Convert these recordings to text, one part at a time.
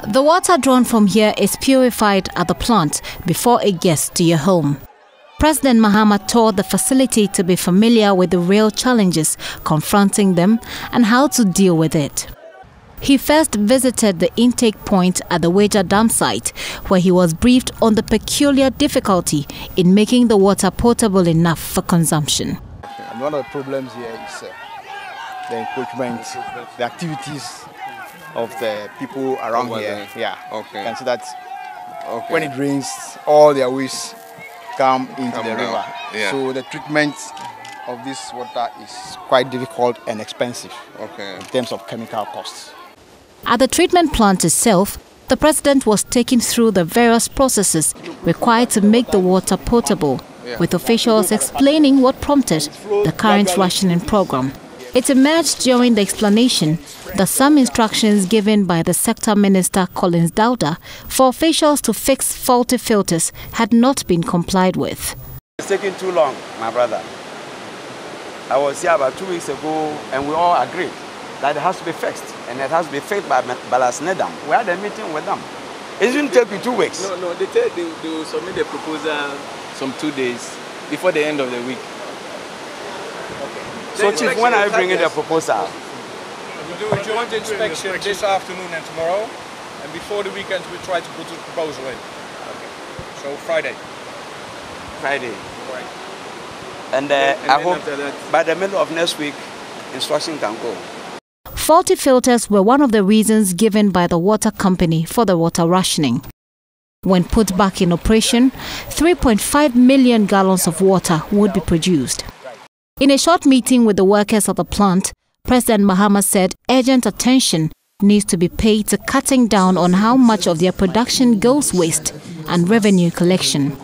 The water drawn from here is purified at the plant before it gets to your home. President Mahama told the facility to be familiar with the real challenges confronting them and how to deal with it. He first visited the intake point at the Wieja dam site, where he was briefed on the peculiar difficulty in making the water potable enough for consumption. And one of the problems here is the encroachment, the activities of the people around here. Yeah. Okay. You can see that when it rains, all their waste come into the river. Yeah. So the treatment of this water is quite difficult and expensive in terms of chemical costs. At the treatment plant itself, the president was taken through the various processes required to make the water potable, with officials explaining what prompted the current rationing program. It emerged during the explanation that some instructions given by the sector minister Collins Dauda for officials to fix faulty filters had not been complied with. It's taking too long, my brother. I was here about 2 weeks ago and we all agreed that it has to be fixed, and it has to be fixed by Balasnedam. We had a meeting with them. It didn't take me 2 weeks. No, they said they will submit the proposal some 2 days before the end of the week. So, Chief, when are you bringing the proposal? We'll do a joint inspection this afternoon and tomorrow, and before the weekend we'll try to put the proposal in. So Friday. Friday. Right. And I hope by the middle of next week, instruction can go. Faulty filters were one of the reasons given by the water company for the water rationing. When put back in operation, 3.5 million gallons of water would be produced. In a short meeting with the workers of the plant, President Mahama said urgent attention needs to be paid to cutting down on how much of their production goes waste and revenue collection.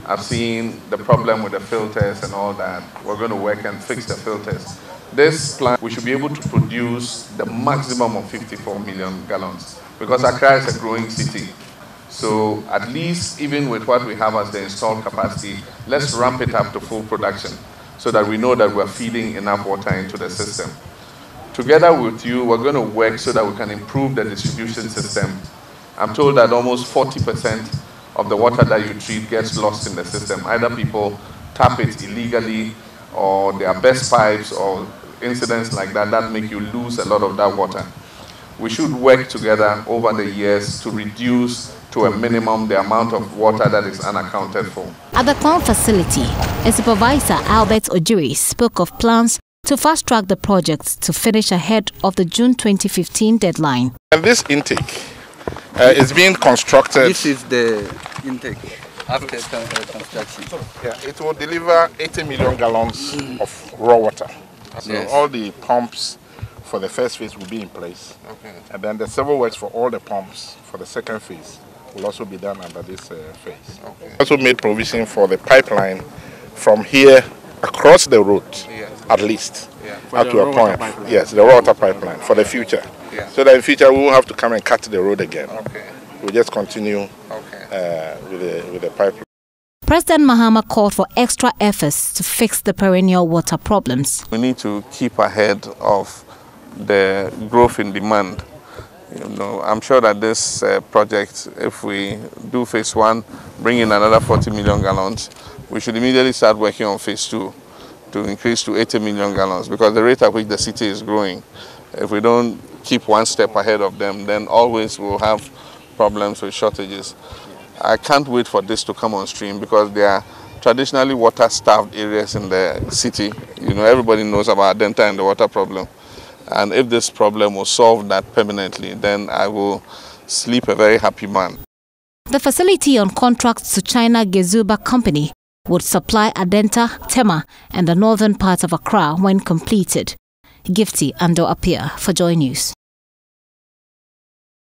I've seen the problem with the filters and all that. We're going to work and fix the filters. This plant, we should be able to produce the maximum of 54 million gallons because Accra is a growing city. So at least even with what we have as the installed capacity, let's ramp it up to full production so that we know that we're feeding enough water into the system. Together with you, we're going to work so that we can improve the distribution system. I'm told that almost 40% of the water that you treat gets lost in the system. Either people tap it illegally or there are burst pipes or incidents like that that make you lose a lot of that water. We should work together over the years to reduce to a minimum the amount of water that is unaccounted for. At the plant facility, a supervisor, Albert Ojuri, spoke of plans to fast-track the project to finish ahead of the June 2015 deadline. And this intake is being constructed. This is the intake after construction. Yeah, it will deliver 80 million gallons of raw water. So all the pumps for the first phase will be in place. And then the civil works for all the pumps for the second phase will also be done under this phase. Also made provision for the pipeline from here across the road, at least, up to a point. Yes, the water pipeline for the future. So that in the future we won't have to come and cut the road again. We'll just continue with the pipeline. President Mahama called for extra efforts to fix the perennial water problems. We need to keep ahead of the growth in demand. You know, I'm sure that this project, if we do phase 1, bring in another 40 million gallons, we should immediately start working on phase 2 to increase to 80 million gallons because the rate at which the city is growing, if we don't keep one step ahead of them, then always we'll have problems with shortages. I can't wait for this to come on stream because there are traditionally water-starved areas in the city. You know, everybody knows about Adenta and the water problem. And if this problem will solve that permanently, then I will sleep a very happy man. The facility on contract to China Gezuba Company would supply Adenta, Tema, and the northern part of Accra when completed. Gifty Ando Apia for Joy News.